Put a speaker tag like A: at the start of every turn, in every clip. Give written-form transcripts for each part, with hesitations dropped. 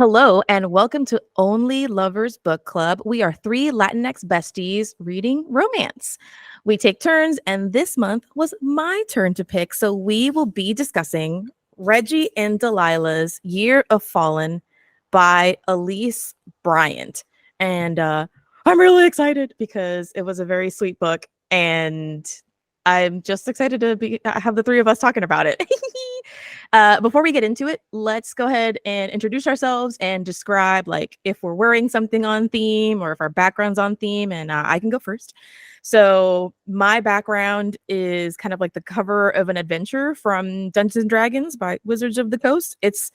A: Hello, and welcome to Only Lovers Book Club. We are three Latinx besties reading romance. We take turns, and this month was my turn to pick. So we will be discussing Reggie and Delilah's Year of Fallen by Elise Bryant. And I'm really excited because it was a very sweet book, and I'm just excited to have the three of us talking about it. Before we get into it, let's go ahead and introduce ourselves and describe like if we're wearing something on theme or if our background's on theme. And I can go first. So my background is kind of like the cover of an adventure from Dungeons and Dragons by Wizards of the Coast. It's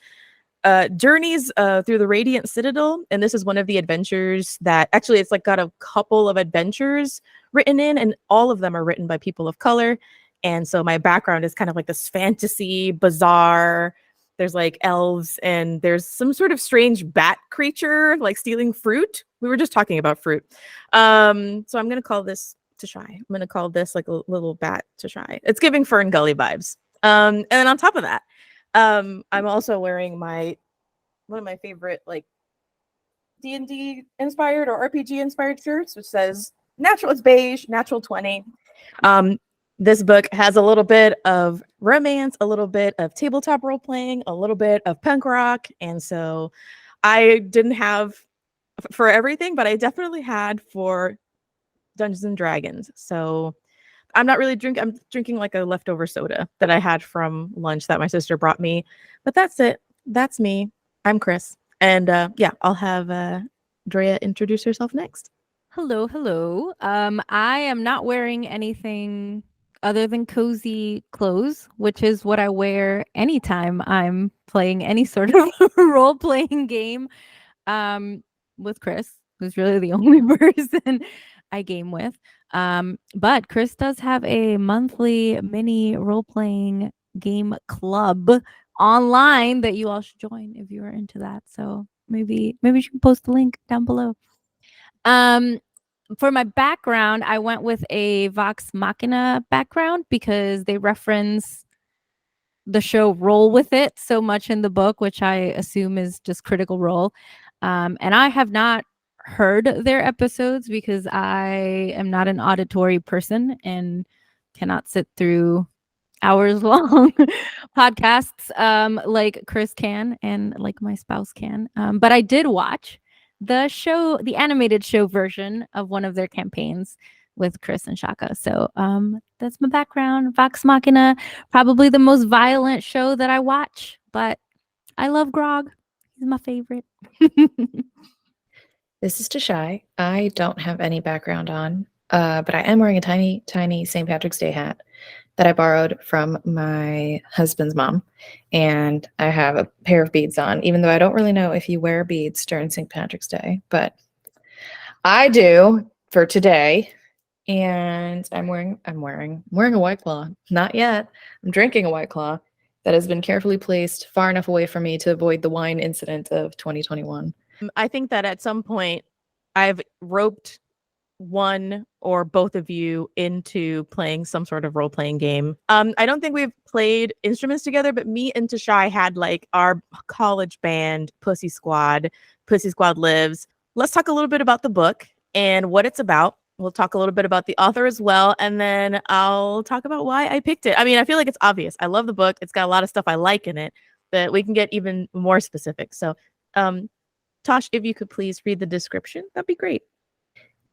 A: journeys through the Radiant Citadel, and this is one of the adventures that actually it's like got a couple of adventures written in, and all of them are written by people of color. And so my background is kind of like this fantasy bazaar. There's like elves, and there's some sort of strange creature like stealing fruit. We were just talking about fruit. So I'm gonna call this Tashai. I'm gonna call this like a little bat Tashai. It's giving Fern Gully vibes. And then on top of that, I'm also wearing one of my favorite like D&D inspired or RPG inspired shirts, which says natural, it's beige, natural 20. This book has a little bit of romance, a little bit of tabletop role playing, a little bit of punk rock. And so I didn't have for everything, but I definitely had for Dungeons and Dragons. So I'm not really I'm drinking like a leftover soda that I had from lunch that my sister brought me. But that's it. That's me. I'm Chris. And yeah, I'll have Drea introduce herself next.
B: Hello, hello. I am not wearing anything other than cozy clothes, which is what I wear anytime I'm playing any sort of role-playing game with Chris, who's really the only person I game with. But Chris does have a monthly mini role-playing game club online that you all should join if you are into that. So maybe you should post the link down below. For my background, I went with a Vox Machina background because they reference the show Roll With It so much in the book, which I assume is just Critical Role. And I have not heard their episodes because I am not an auditory person and cannot sit through hours long podcasts like Chris can and like my spouse can. But I did watch the animated show version of one of their campaigns with Chris and Shaka. So that's my background. Vox Machina, probably the most violent show that I watch, but I love Grog. He's my favorite.
C: This is Tashai. I don't have any background on, but I am wearing a tiny, tiny St. Patrick's Day hat that I borrowed from my husband's mom. And I have a pair of beads on, even though I don't really know if you wear beads during St. Patrick's Day, but I do for today. And I'm wearing a White Claw. Not yet. I'm drinking a White Claw that has been carefully placed far enough away from me to avoid the wine incident of 2021.
A: I think that at some point I've roped one or both of you into playing some sort of role-playing game. I don't think we've played instruments together, but me and Tashai had like our college band, Pussy Squad. Pussy Squad Lives. Let's talk a little bit about the book and what it's about. We'll talk a little bit about the author as well, and then I'll talk about why I picked it. I mean, I feel like it's obvious. I love the book. It's got a lot of stuff I like in it, but we can get even more specific. So, Tosh, if you could please read the description, that'd be great.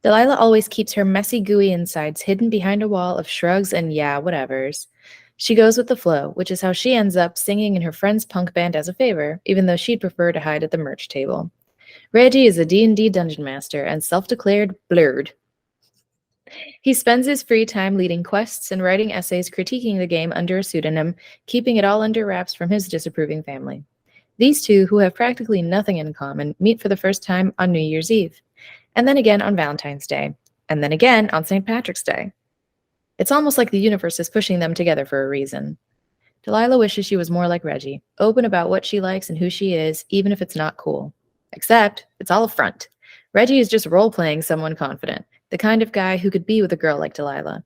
C: Delilah always keeps her messy, gooey insides hidden behind a wall of shrugs and yeah, whatevers. She goes with the flow, which is how she ends up singing in her friend's punk band as a favor, even though she'd prefer to hide at the merch table. Reggie is a D&D dungeon master and self-declared blurred. He spends his free time leading quests and writing essays critiquing the game under a pseudonym, keeping it all under wraps from his disapproving family. These two, who have practically nothing in common, meet for the first time on New Year's Eve, and then again on Valentine's Day, and then again on St. Patrick's Day. It's almost like the universe is pushing them together for a reason. Delilah wishes she was more like Reggie, open about what she likes and who she is, even if it's not cool. Except, it's all a front. Reggie is just role-playing someone confident, the kind of guy who could be with a girl like Delilah.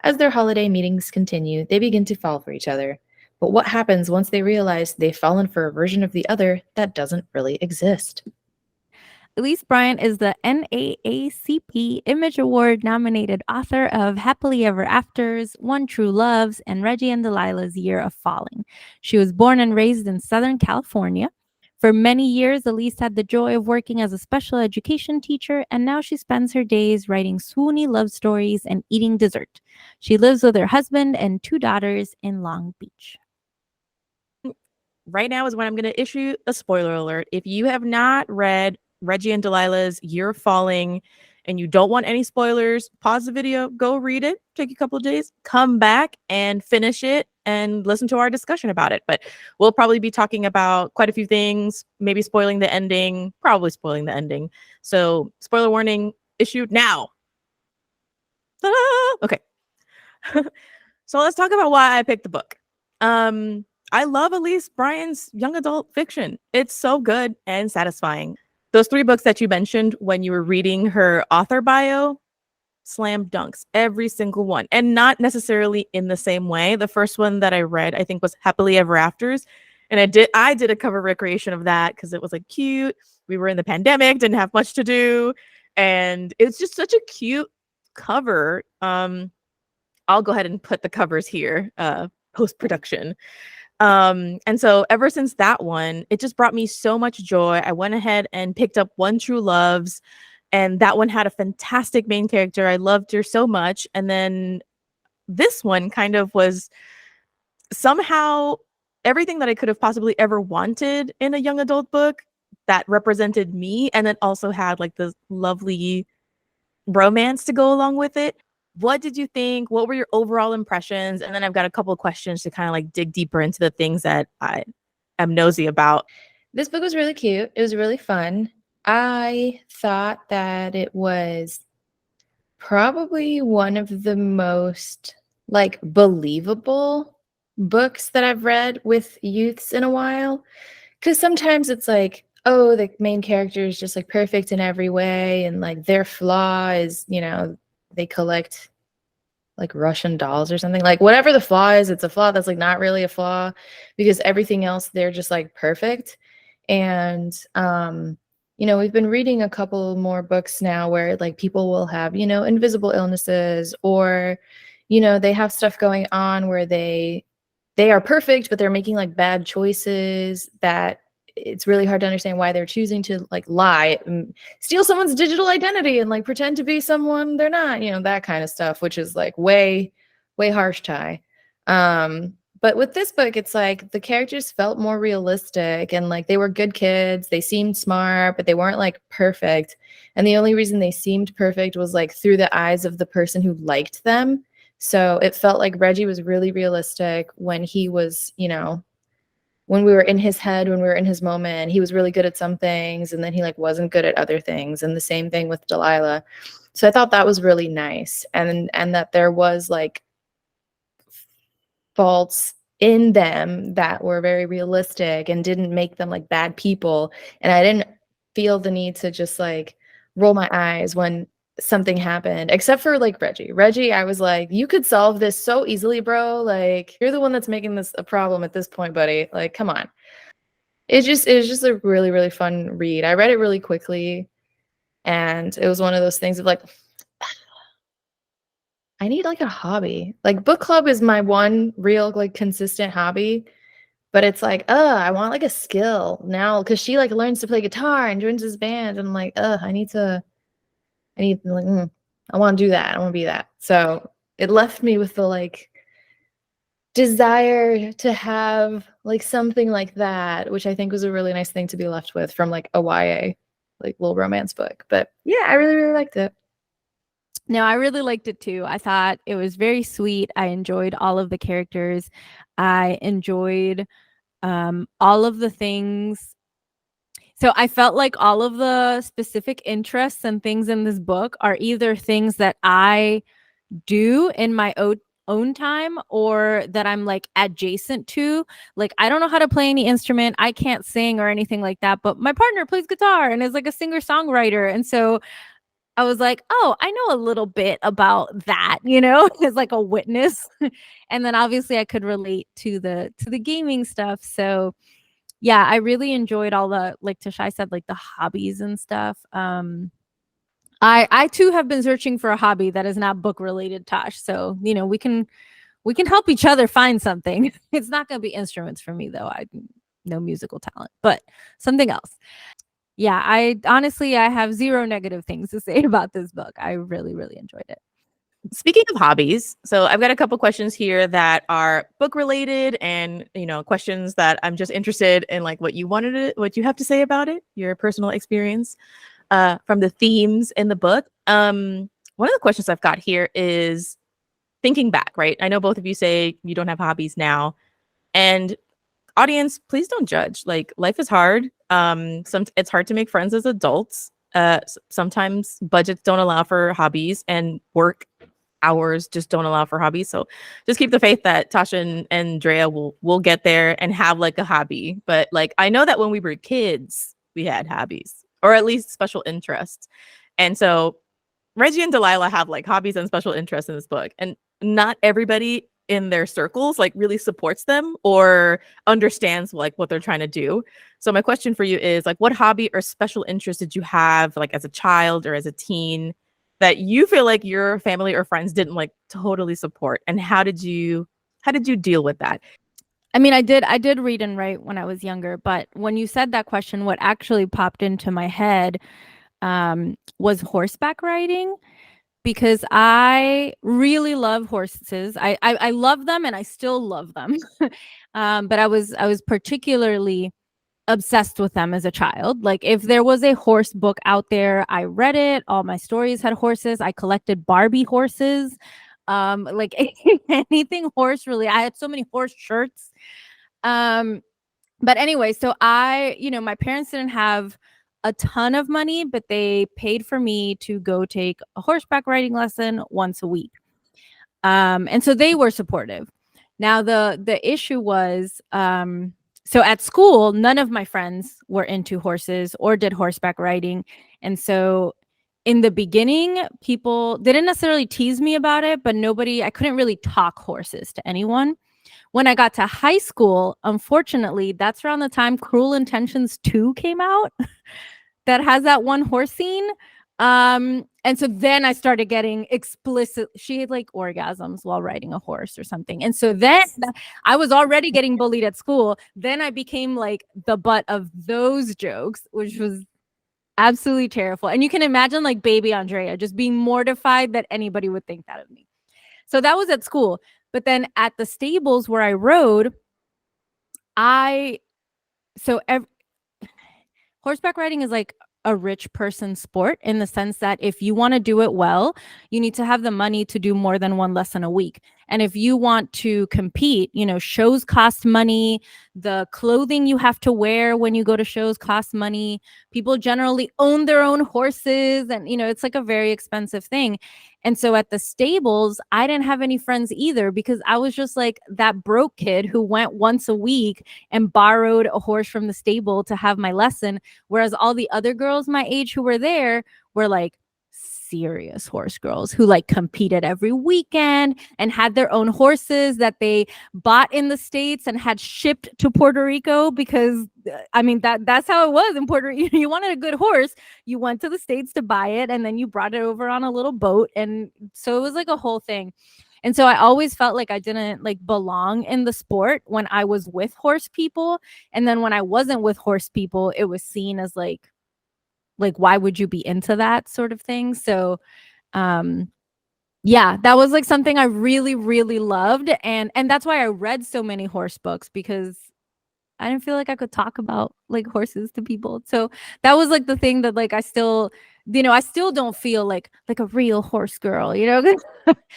C: As their holiday meetings continue, they begin to fall for each other. But what happens once they realize they've fallen for a version of the other that doesn't really exist?
B: Elise Bryant is the NAACP Image Award nominated author of Happily Ever Afters, One True Loves, and Reggie and Delilah's Year of Falling. She was born and raised in Southern California. For many years, Elise had the joy of working as a special education teacher, and now she spends her days writing swoony love stories and eating dessert. She lives with her husband and 2 daughters in Long Beach.
A: Right now is when I'm going to issue a spoiler alert. If you have not read Reggie and Delilah's Year of Falling and you don't want any spoilers, pause the video, go read it, take a couple of days, come back and finish it and listen to our discussion about it. But we'll probably be talking about quite a few things, maybe spoiling the ending, probably spoiling the ending. So, spoiler warning issued now. Ta-da! Okay. So let's talk about why I picked the book. I love Elise Bryant's young adult fiction. It's so good and satisfying. Those 3 books that you mentioned when you were reading her author bio, slam dunks, every single one. And not necessarily in the same way. The first one that I read, I think, was Happily Ever Afters. And I did a cover recreation of that because it was like cute. We were in the pandemic, didn't have much to do. And it's just such a cute cover. I'll go ahead and put the covers here, post-production. And so ever since that one, it just brought me so much joy. I went ahead and picked up One True Loves, and that one had a fantastic main character. I loved her so much. And then this one kind of was somehow everything that I could have possibly ever wanted in a young adult book that represented me, and then also had like this lovely romance to go along with it. What did you think? What were your overall impressions? And then I've got a couple of questions to kind of like dig deeper into the things that I am nosy about.
C: This book was really cute. It was really fun. I thought that it was probably one of the most like believable books that I've read with youths in a while. Because sometimes it's like, oh, the main character is just like perfect in every way, and like their flaw is, they collect like Russian dolls or something. Like whatever the flaw is, it's a flaw that's like not really a flaw because everything else they're just like perfect. And we've been reading a couple more books now where like people will have, invisible illnesses, or they have stuff going on where they are perfect, but they're making like bad choices that it's really hard to understand why they're choosing to like lie and steal someone's digital identity and like pretend to be someone they're not, that kind of stuff, which is like way harsh, Ty. But with this book, it's like the characters felt more realistic, and like they were good kids. They seemed smart, but they weren't like perfect. And the only reason they seemed perfect was like through the eyes of the person who liked them. So it felt like Reggie was really realistic when he was, when we were in his head, when we were in his moment. He was really good at some things, and then he like wasn't good at other things. And the same thing with Delilah. So I thought that was really nice, and that there was like faults in them that were very realistic and didn't make them like bad people. And I didn't feel the need to just like roll my eyes when something happened, except for like Reggie, I was like, you could solve this so easily, bro. Like, you're the one that's making this a problem at this point, buddy. Like, come on. It was just a really, really fun read. I read it really quickly, and it was one of those things of like, I need like a hobby. Like book club is my one real like consistent hobby, but it's like, I want like a skill now, because she like learns to play guitar and joins this band, and I'm like, I need like, I want to do that. I want to be that. So it left me with the like desire to have like something like that, which I think was a really nice thing to be left with from like a YA, like little romance book. But yeah, I really, really liked it.
B: No, I really liked it too. I thought it was very sweet. I enjoyed all of the characters. I enjoyed all of the things. So I felt like all of the specific interests and things in this book are either things that I do in my own time, or that I'm like adjacent to. Like, I don't know how to play any instrument. I can't sing or anything like that, but my partner plays guitar and is like a singer-songwriter. And so I was like, oh, I know a little bit about that, you know, as like a witness. And then obviously I could relate to the gaming stuff. So yeah, I really enjoyed all the, like Tashai said, like the hobbies and stuff. I too have been searching for a hobby that is not book related, Tosh. So, you know, we can help each other find something. It's not going to be instruments for me though. I no musical talent, but something else. Yeah, I honestly I have zero negative things to say about this book. I really really enjoyed it.
A: Speaking of hobbies, so I've got a couple questions here that are book related and, questions that I'm just interested in, like what you have to say about it, your personal experience from the themes in the book. One of the questions I've got here is thinking back, right? I know both of you say you don't have hobbies now, and audience, please don't judge. Like, life is hard. It's hard to make friends as adults. Sometimes budgets don't allow for hobbies, and work hours just don't allow for hobbies. So just keep the faith that Tasha and Drea will get there and have like a hobby. But like, I know that when we were kids, we had hobbies, or at least special interests. And so Reggie and Delilah have like hobbies and special interests in this book, and not everybody in their circles like really supports them or understands like what they're trying to do. So my question for you is, like, what hobby or special interest did you have like as a child or as a teen that you feel like your family or friends didn't like totally support, and how did you deal with that?
B: I mean, I did read and write when I was younger, but when you said that question, what actually popped into my head was horseback riding, because I really love horses. I love them and I still love them. But I was particularly obsessed with them as a child. Like, if there was a horse book out there, I read it. All my stories had horses. I collected Barbie horses. Like anything horse really. I had so many horse shirts. But anyway, so my parents didn't have a ton of money, but they paid for me to go take a horseback riding lesson once a week. And so they were supportive. Now the issue was, so at school, none of my friends were into horses or did horseback riding. And so in the beginning, people didn't necessarily tease me about it, but I couldn't really talk horses to anyone. When I got to high school, unfortunately, that's around the time Cruel Intentions 2 came out that has that one horse scene. And so then I started getting explicit. She had like orgasms while riding a horse or something. And so then I was already getting bullied at school. Then I became like the butt of those jokes, which was absolutely terrible. And you can imagine like baby Andrea just being mortified that anybody would think that of me. So that was at school. But then at the stables where I rode, horseback riding is like a rich person sport, in the sense that if you want to do it well, you need to have the money to do more than one lesson a week. And if you want to compete, shows cost money. The clothing you have to wear when you go to shows costs money. People generally own their own horses, and it's like a very expensive thing. And so at the stables, I didn't have any friends either, because I was just like that broke kid who went once a week and borrowed a horse from the stable to have my lesson. Whereas all the other girls my age who were there were like serious horse girls who like competed every weekend and had their own horses that they bought in the States and had shipped to Puerto Rico, because I mean that's how it was in Puerto Rico. You wanted a good horse, you went to the States to buy it, and then you brought it over on a little boat. And so it was like a whole thing. And so I always felt like I didn't like belong in the sport when I was with horse people. And then when I wasn't with horse people, it was seen as like why would you be into that sort of thing? So yeah, that was like something I really really loved, and that's why I read so many horse books, because I didn't feel like I could talk about like horses to people. So that was like the thing that like I still don't feel like a real horse girl,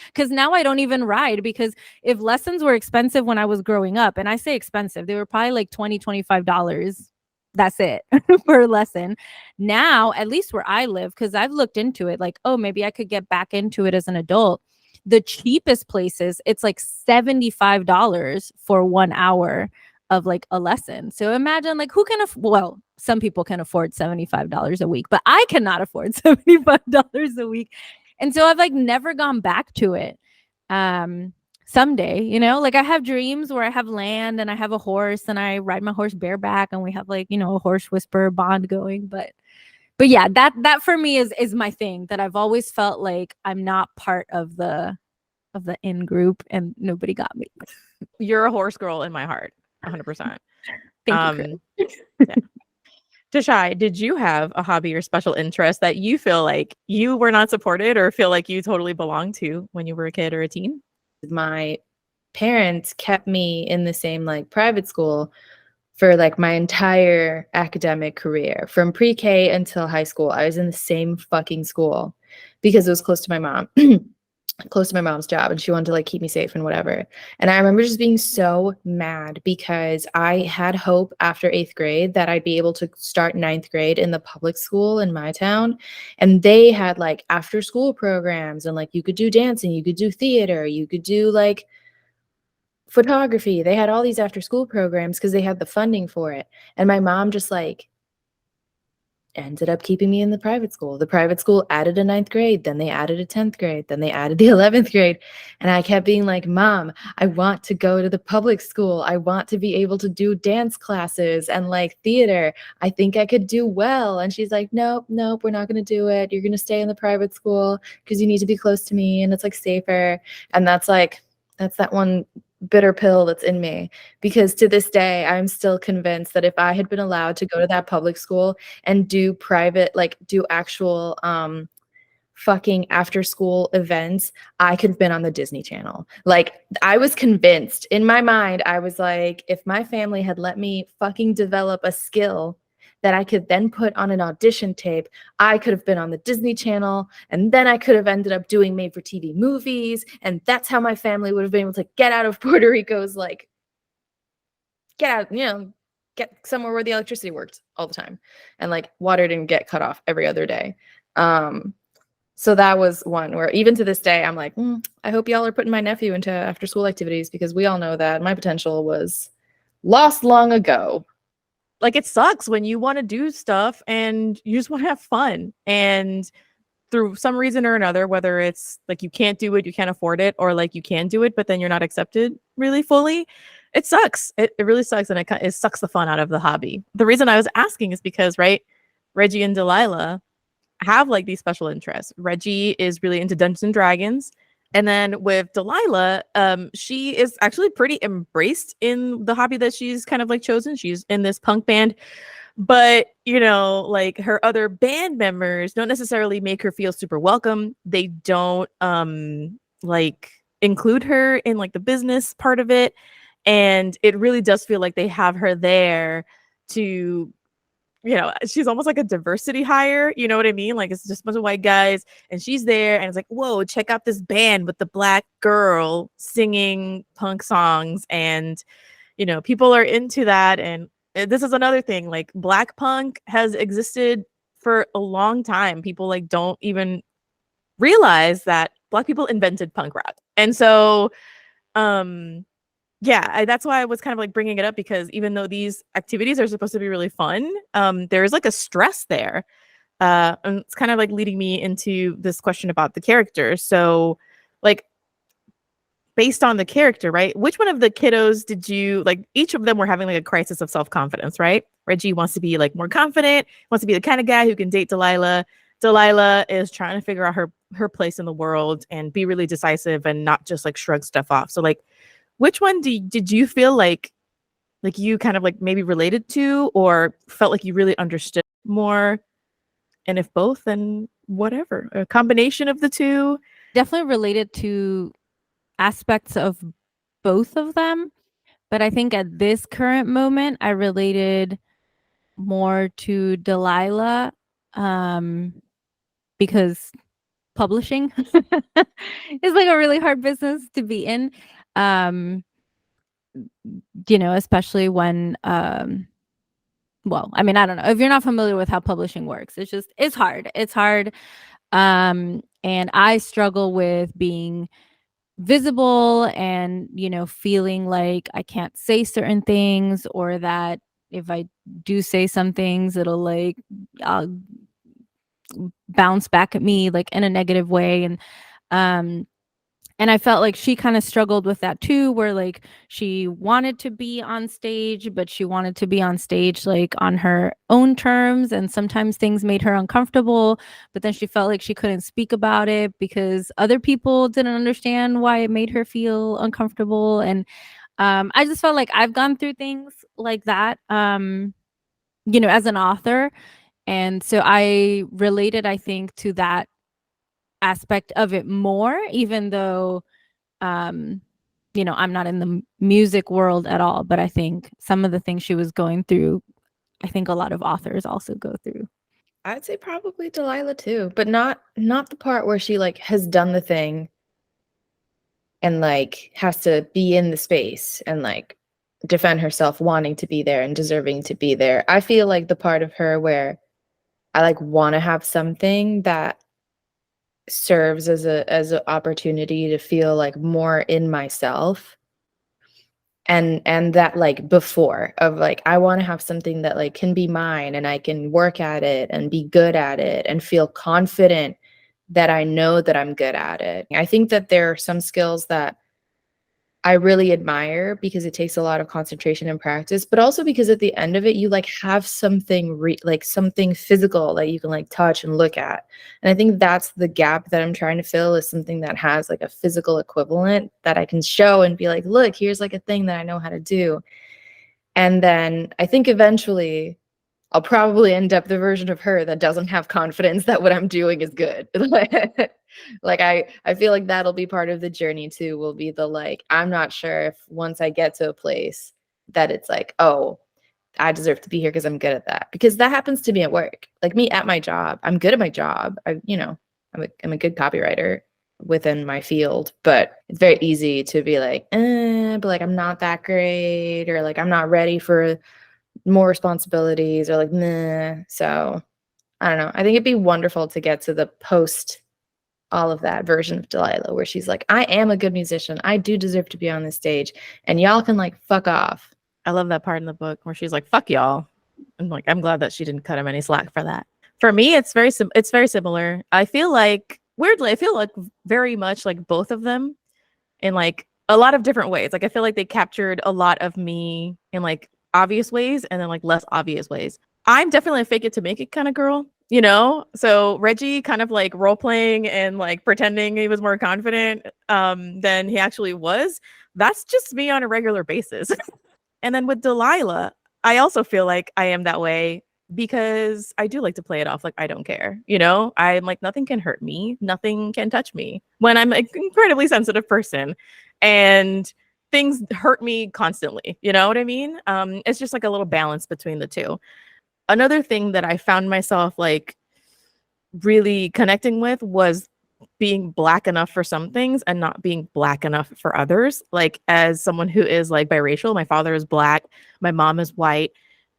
B: because now I don't even ride, because if lessons were expensive when I was growing up, and I say expensive, they were probably like $20-$25. That's it for a lesson. Now, at least where I live, because I've looked into it, like, oh, maybe I could get back into it as an adult. The cheapest places, it's like $75 for 1 hour of like a lesson. So imagine like who can some people can afford $75 a week, but I cannot afford $75 a week. And so I've like never gone back to it. Someday, you know, like I have dreams where I have land and I have a horse and I ride my horse bareback and we have like, you know, a horse whisperer bond going. But yeah, that for me is my thing, that I've always felt like I'm not part of the in group and nobody got me.
A: You're a horse girl in my heart, 100%.
B: Thank you, Chris.
A: Yeah. Tashai, did you have a hobby or special interest that you feel like you were not supported or feel like you totally belonged to when you were a kid or a teen?
C: My parents kept me in the same like private school for like my entire academic career. From pre-K until high school, I was in the same fucking school because it was close to my mom. Close to my mom's job, and she wanted to like keep me safe and whatever. And I remember just being so mad because I had hope after 8th grade that I'd be able to start 9th grade in the public school in my town. And they had like after school programs, and like you could do dancing, you could do theater, you could do like photography. They had all these after school programs because they had the funding for it. And my mom just like ended up keeping me in the private school. The private school added a 9th grade, then they added a 10th grade, then they added the 11th grade. And I kept being like, Mom, I want to go to the public school. I want to be able to do dance classes and like theater. I think I could do well. And she's like, nope, we're not going to do it. You're going to stay in the private school because you need to be close to me and it's like safer. And that's that one bitter pill that's in me, because to this day I'm still convinced that if I had been allowed to go to that public school and do private, like do actual fucking after school events, I could have been on the Disney Channel. Like I was convinced in my mind, I was like, if my family had let me fucking develop a skill that I could then put on an audition tape, I could have been on the Disney Channel, and then I could have ended up doing made-for-TV movies, and that's how my family would have been able to get out of Puerto Rico's, like, get out, you know, get somewhere where the electricity worked all the time, and, like, water didn't get cut off every other day. So that was one where even to this day, I'm like, I hope y'all are putting my nephew into after-school activities, because we all know that my potential was lost long ago.
A: Like it sucks when you want to do stuff and you just want to have fun, and through some reason or another, whether it's like you can't do it, you can't afford it, or like you can do it but then you're not accepted really fully, it sucks. It really sucks, and it sucks the fun out of the hobby. The reason I was asking is because, right, Reggie and Delilah have like these special interests. Reggie is really into Dungeons and Dragons. And then with Delilah, she is actually pretty embraced in the hobby that she's kind of like chosen. She's in this punk band, but you know, like her other band members don't necessarily make her feel super welcome. They don't like include her in like the business part of it. And it really does feel like they have her there to, you know, she's almost like a diversity hire, you know what I mean? Like it's just a bunch of white guys and she's there and it's like, whoa, check out this band with the black girl singing punk songs. And, you know, people are into that. And this is another thing, like black punk has existed for a long time. People like don't even realize that black people invented punk rock. And so, yeah, that's why I was kind of like bringing it up, because even though these activities are supposed to be really fun, there's like a stress there. And it's kind of like leading me into this question about the characters. So, like, based on the character, right? Which one of the kiddos did you like? Each of them were having like a crisis of self-confidence, right? Reggie wants to be like more confident, wants to be the kind of guy who can date Delilah. Delilah is trying to figure out her place in the world and be really decisive and not just like shrug stuff off. So, like, which one did you feel like you kind of like maybe related to or felt like you really understood more? And if both, then whatever. A combination of the two.
B: Definitely related to aspects of both of them. But I think at this current moment, I related more to Delilah, because publishing is like a really hard business to be in. You know, especially when well, I mean, I don't know if you're not familiar with how publishing works. It's hard. It's hard. And I struggle with being visible and, you know, feeling like I can't say certain things, or that if I do say some things, it'll like bounce back at me like in a negative way. Um and I felt like she kind of struggled with that too, where like she wanted to be on stage, but she wanted to be on stage like on her own terms. And sometimes things made her uncomfortable, but then she felt like she couldn't speak about it because other people didn't understand why it made her feel uncomfortable. And I just felt like I've gone through things like that, as an author. And so I related, I think, to that aspect of it more, even though um I'm not in the music world at all, but I think some of the things she was going through, I think a lot of authors also go through.
C: I'd say probably Delilah too, but not the part where she like has done the thing and like has to be in the space and like defend herself wanting to be there and deserving to be there. I feel like the part of her where I like want to have something that serves as a opportunity to feel like more in myself, and that like before of like I want to have something that like can be mine and I can work at it and be good at it and feel confident that I know that I'm good at it. I think that there are some skills that I really admire because it takes a lot of concentration and practice, but also because at the end of it, you like have something like something physical that you can like touch and look at. And I think that's the gap that I'm trying to fill, is something that has like a physical equivalent that I can show and be like, look, here's like a thing that I know how to do. And then I think eventually I'll probably end up the version of her that doesn't have confidence that what I'm doing is good. Like I feel like that'll be part of the journey too, will be the like, I'm not sure if once I get to a place that it's like, oh, I deserve to be here because I'm good at that. Because that happens to me at work. Like me at my job. I'm good at my job. I'm a good copywriter within my field, but it's very easy to be like, but like I'm not that great, or like I'm not ready for more responsibilities, or like, nah. So I don't know. I think it'd be wonderful to get to the post all of that version of Delilah where she's like, I am a good musician. I do deserve to be on this stage. And y'all can like fuck off.
A: I love that part in the book where she's like, fuck y'all. And like, I'm glad that she didn't cut him any slack for that. For me, it's very similar. I feel like weirdly, I feel like very much like both of them in like a lot of different ways. Like I feel like they captured a lot of me in like obvious ways and then like less obvious ways. I'm definitely a fake it to make it kind of girl, you know? So Reggie kind of like role playing and like pretending he was more confident than he actually was. That's just me on a regular basis. And then with Delilah, I also feel like I am that way because I do like to play it off like I don't care. You know, I'm like, nothing can hurt me, nothing can touch me when I'm an incredibly sensitive person and things hurt me constantly. You know what I mean? It's just like a little balance between the two. Another thing that I found myself like really connecting with was being black enough for some things and not being black enough for others. Like as someone who is like biracial, my father is black, my mom is white,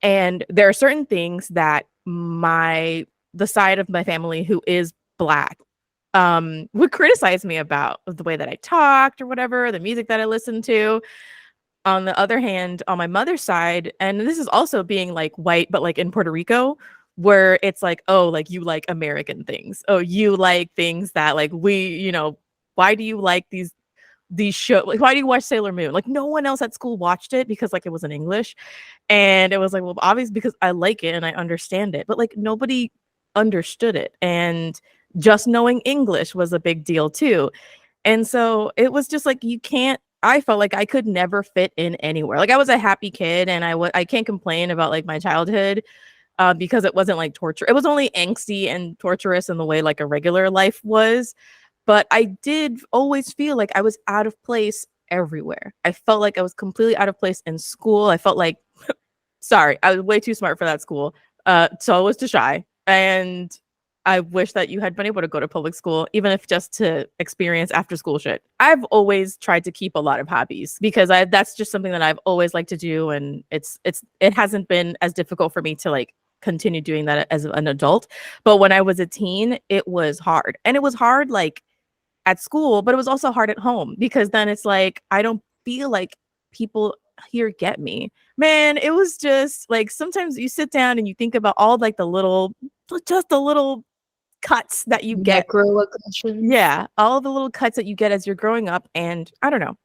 A: and there are certain things that the side of my family who is black would criticize me about the way that I talked or whatever, the music that I listened to. On the other hand, on my mother's side, and this is also being like white, but like in Puerto Rico, where it's like, oh, like you like American things. Oh, you like things that like why do you like these show, like why do you watch Sailor Moon? Like no one else at school watched it because like it was in English. And it was like, well, obviously because I like it and I understand it, but like nobody understood it. And just knowing English was a big deal too. And so it was just like I felt like I could never fit in anywhere. Like I was a happy kid and I can't complain about like my childhood because it wasn't like torture. It was only angsty and torturous in the way like a regular life was. But I did always feel like I was out of place everywhere. I felt like I was completely out of place in school. I felt like, sorry, I was way too smart for that school. So I was too shy. And I wish that you had been able to go to public school, even if just to experience after school shit. I've always tried to keep a lot of hobbies because that's just something that I've always liked to do. And it hasn't been as difficult for me to like continue doing that as an adult. But when I was a teen, it was hard. And it was hard like at school, but it was also hard at home because then it's like I don't feel like people Here Get Me. Man, it was just like sometimes you sit down and you think about all like the little cuts that you get.
C: Microaggressions.
A: Yeah, all the little cuts that you get as you're growing up. And I don't know.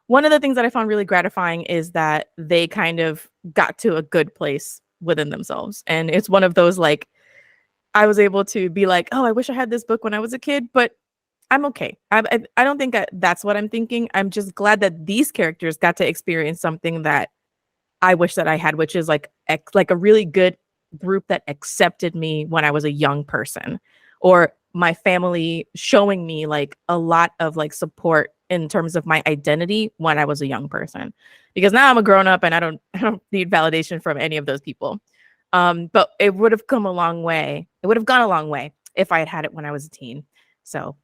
A: One of the things that I found really gratifying is that they kind of got to a good place within themselves. And it's one of those like I was able to be like, oh, I wish I had this book when I was a kid, but I'm okay. I don't think that's what I'm thinking. I'm just glad that these characters got to experience something that I wish that I had, which is like like a really good group that accepted me when I was a young person, or my family showing me like a lot of like support in terms of my identity when I was a young person. Because now I'm a grown up and I don't need validation from any of those people. But it would have come a long way. It would have gone a long way if I had had it when I was a teen. So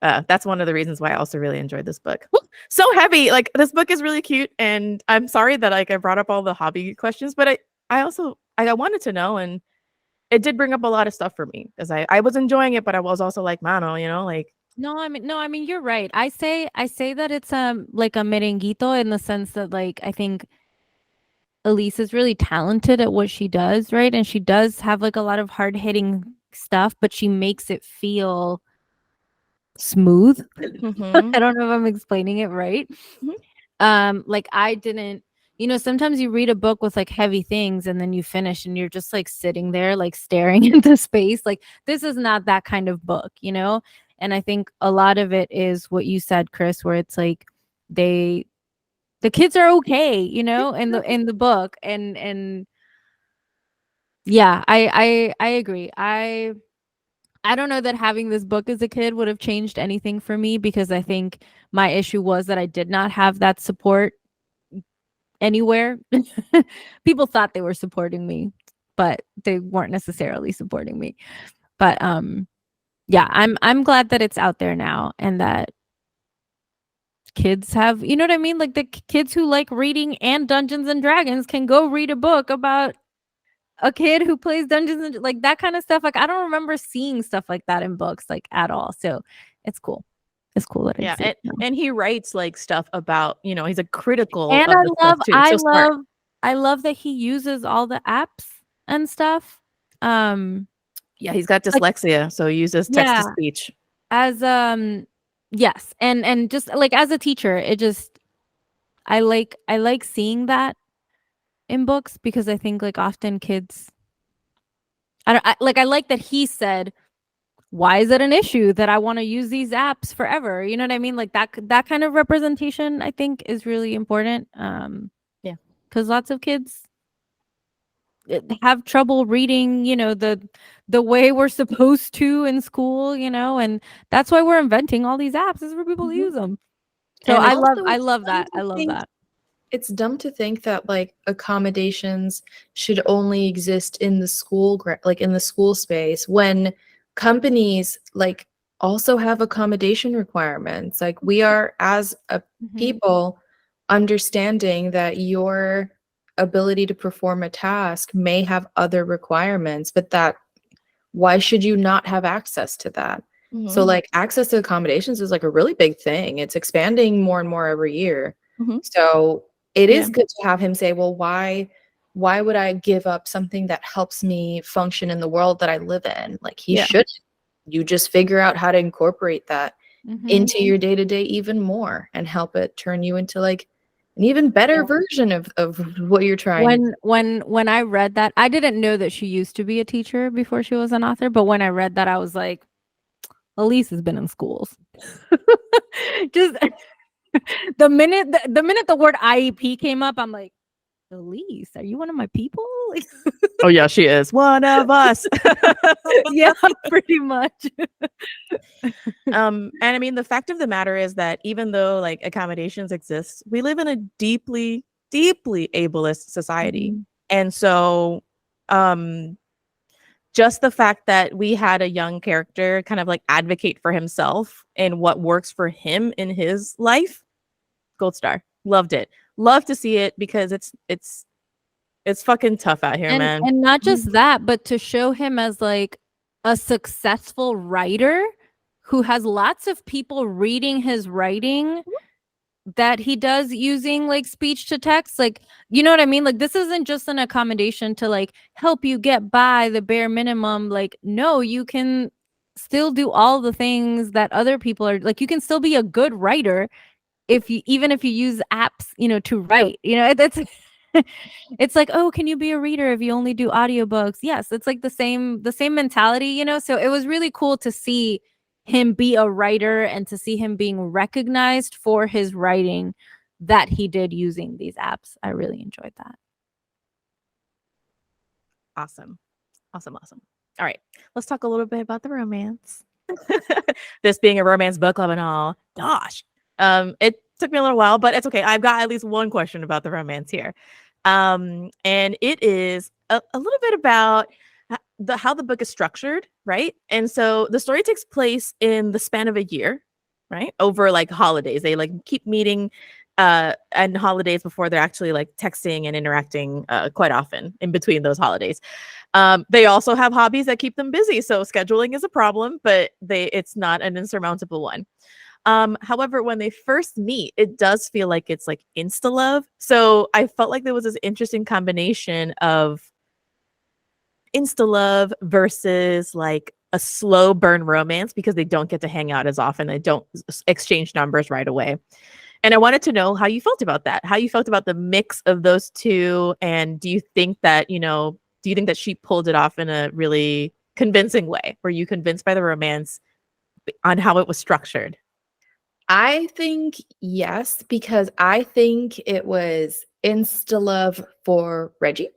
A: that's one of the reasons why I also really enjoyed this book. So heavy. Like this book is really cute, and I'm sorry that like I brought up all the hobby questions, but I also I wanted to know, and it did bring up a lot of stuff for me because I was enjoying it, but I was also like, mano, you know, like
B: No, I mean you're right. I say that it's like a merenguito in the sense that like I think Elise is really talented at what she does, right? And she does have like a lot of hard-hitting stuff, but she makes it feel smooth.
A: mhm,
B: I don't know if I'm explaining it right. Like I didn't, you know, sometimes you read a book with like heavy things and then you finish and you're just like sitting there like staring into space. Like this is not that kind of book, you know? And I think a lot of it is what you said, Chris, where it's like the kids are okay, you know, in the book. And yeah, I agree. I don't know that having this book as a kid would have changed anything for me because I think my issue was that I did not have that support anywhere. People thought they were supporting me, but they weren't necessarily supporting me. But yeah, I'm glad that it's out there now and that kids have, you know what I mean? Like the kids who like reading and Dungeons and Dragons can go read a book about a kid who plays Dungeons and like that kind of stuff. Like I don't remember seeing stuff like that in books like at all. So it's cool. It's cool that
A: yeah,
B: I see it now.
A: and he writes like stuff about, you know, he's a critical
B: And
A: of the stuff too. So smart.
B: I love that he uses all the apps and stuff.
A: Yeah, he's got
B: Like
A: dyslexia, so he uses text to
B: yeah,
A: speech.
B: as yes, and just like as a teacher, it just I like seeing that in books because I think like often kids I like that he said, why is it an issue that I want to use these apps forever? You know what I mean? Like that kind of representation I think is really important.
A: Yeah.
B: Because lots of kids have trouble reading, you know, the way we're supposed to in school, you know, and that's why we're inventing all these apps is for people to use them. So
A: And
B: I love that. I love that.
C: It's dumb to think that like accommodations should only exist in the school like in the school space when companies like also have accommodation requirements. Like we are as a people understanding that your ability to perform a task may have other requirements, but that why should you not have access to that? So
A: Mhm,
C: like access to accommodations is like a really big thing. It's expanding more and more every year.
A: mhm.
C: So it
A: Yeah.
C: is good to have him say, well, why would I give up something that helps me function in the world that I live in? Like he
A: Yeah.
C: should. You just figure out how to incorporate that
B: Mhm.
C: into your day-to-day even more and help it turn you into like an even better version of what you're trying to do.
B: When I read that, I didn't know that she used to be a teacher before she was an author, but when I read that I was like, Elise has been in schools. Just the minute the word IEP came up, I'm like, Elise, are you one of my people?
A: Oh yeah, she is one of us.
B: Yeah, pretty much.
A: And I mean, the fact of the matter is that even though like accommodations exist, we live in a deeply, deeply ableist society.
B: Mhm.
A: And so, um, just the fact that we had a young character kind of like advocate for himself and what works for him in his life, gold star. Loved it. Love to see it because it's fucking tough out here, man.
B: And not just that, but to show him as like a successful writer who has lots of people reading his writing that he does using like speech to text. Like, you know what I mean? Like, this isn't just an accommodation to like help you get by the bare minimum. Like, no, you can still do all the things that other people are like. You can still be a good writer if you, even if you use apps, you know, to write, you know, that's it's like, oh, can you be a reader if you only do audiobooks? Yes, it's like the same mentality, you know. So it was really cool to see him be a writer and to see him being recognized for his writing that he did using these apps. I really enjoyed that.
A: Awesome. Awesome. Awesome. All right. Let's talk a little bit about the romance. This being a romance book club and all. Gosh. It took me a little while, but it's okay. I've got at least one question about the romance here. And it is a little bit about how the book is structured, right? And so the story takes place in the span of a year, right? Over like holidays. They like keep meeting and holidays before they're actually like texting and interacting quite often in between those holidays. They also have hobbies that keep them busy, so scheduling is a problem, but it's not an insurmountable one. However, when they first meet, it does feel like it's like insta love. So I felt like there was this interesting combination of insta love versus like a slow burn romance because they don't get to hang out as often. They don't exchange numbers right away. And I wanted to know how you felt about that, how you felt about the mix of those two. And do you think that, do you think that she pulled it off in a really convincing way? Were you convinced by the romance on how it was structured?
C: I think yes, because I think it was insta love for Reggie,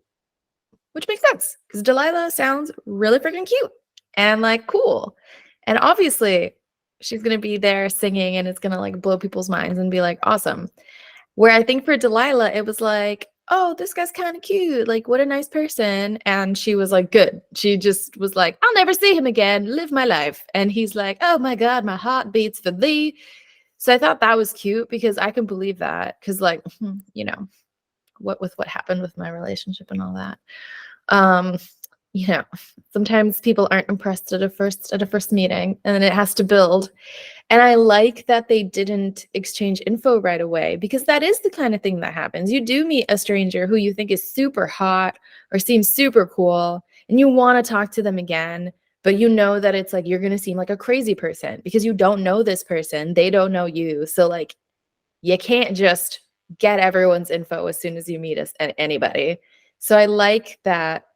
C: which makes sense because Delilah sounds really freaking cute and like cool. And obviously, she's going to be there singing and it's going to like blow people's minds and be like awesome. Where I think for Delilah, it was like, oh, this guy's kind of cute. Like, what a nice person. And she was like, good. She just was like, I'll never see him again. Live my life. And he's like, oh my God, my heart beats for thee. So I thought that was cute because I can believe that. Because, like, what happened with my relationship and all that. Um, sometimes people aren't impressed at a first meeting and then it has to build. And I like that they didn't exchange info right away because that is the kind of thing that happens. You do meet a stranger who you think is super hot or seems super cool and you want to talk to them again, but you know that it's like you're going to seem like a crazy person because you don't know this person. They don't know you. So like you can't just get everyone's info as soon as you meet anybody. So I like that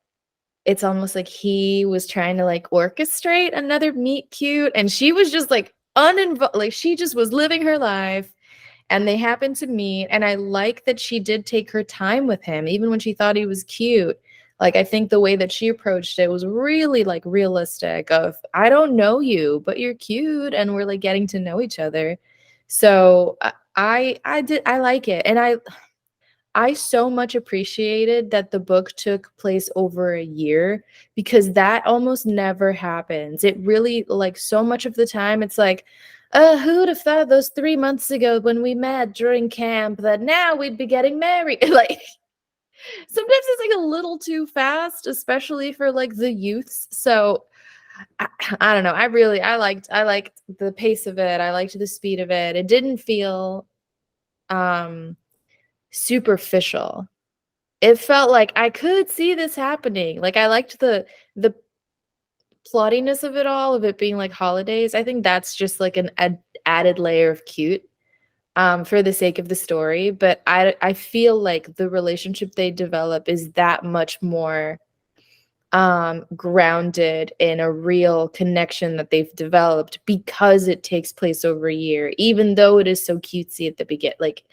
C: it's almost like he was trying to like orchestrate another meet cute and she was just like uninvolved, like she just was living her life and they happened to meet. And I like that she did take her time with him even when she thought he was cute. Like I think the way that she approached it was really like realistic of I don't know you but you're cute and we're like getting to know each other. So I like it. And I so much appreciated that the book took place over a year because that almost never happens. It really, like, so much of the time, it's like, who'd have thought those 3 months ago when we met during camp that now we'd be getting married? Like, sometimes it's like a little too fast, especially for like the youths. So I don't know. I liked the pace of it. I liked the speed of it. It didn't feel superficial. It felt like I could see this happening. Like I liked the plottiness of it all, of it being like holidays. I think that's just like an added layer of cute for the sake of the story. But I feel like the relationship they develop is that much more grounded in a real connection that they've developed because it takes place over a year, even though it is so cutesy at the beginning. Like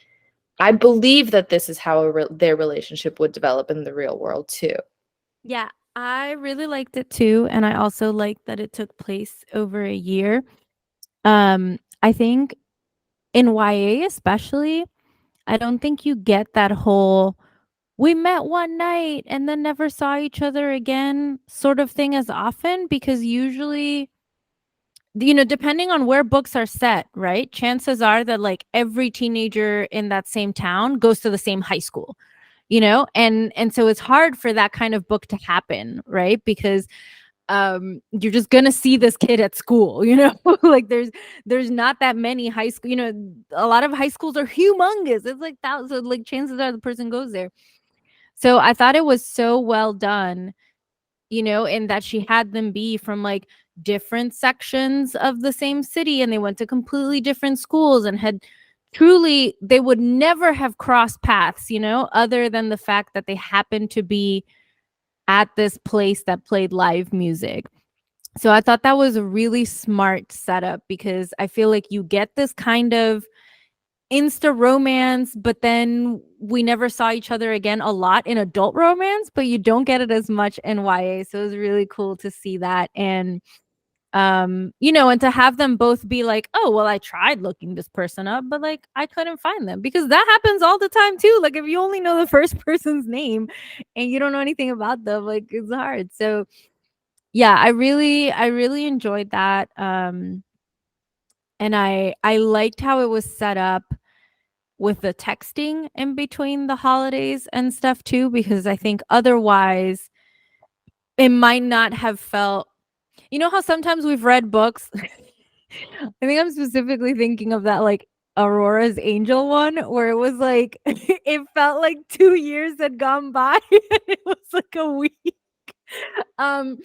C: I believe that this is how their relationship would develop in the real world too.
B: Yeah, I really liked it too, and I also liked that it took place over a year. I think in YA especially, I don't think you get that whole we met one night and then never saw each other again sort of thing as often because usually depending on where books are set, right? Chances are that like every teenager in that same town goes to the same high school, and so it's hard for that kind of book to happen, right? Because you're just gonna see this kid at school, like there's not that many high school, a lot of high schools are humongous. It's like thousands, like chances are the person goes there. So I thought it was so well done, in that she had them be from like different sections of the same city, and they went to completely different schools and had truly, they would never have crossed paths, other than the fact that they happened to be at this place that played live music. So I thought that was a really smart setup, because I feel like you get this kind of insta romance, but then we never saw each other again a lot in adult romance, but you don't get it as much in YA. So it was really cool to see that. And and to have them both be like, oh, well, I tried looking this person up, but like I couldn't find them, because that happens all the time too. Like if you only know the first person's name and you don't know anything about them, like it's hard. So yeah, I really enjoyed that. And I liked how it was set up with the texting in between the holidays and stuff too, because I think otherwise it might not have felt, how sometimes we've read books. I think I'm specifically thinking of that, like Aurora's Angel one, where it was like it felt like 2 years had gone by. It was like a week. um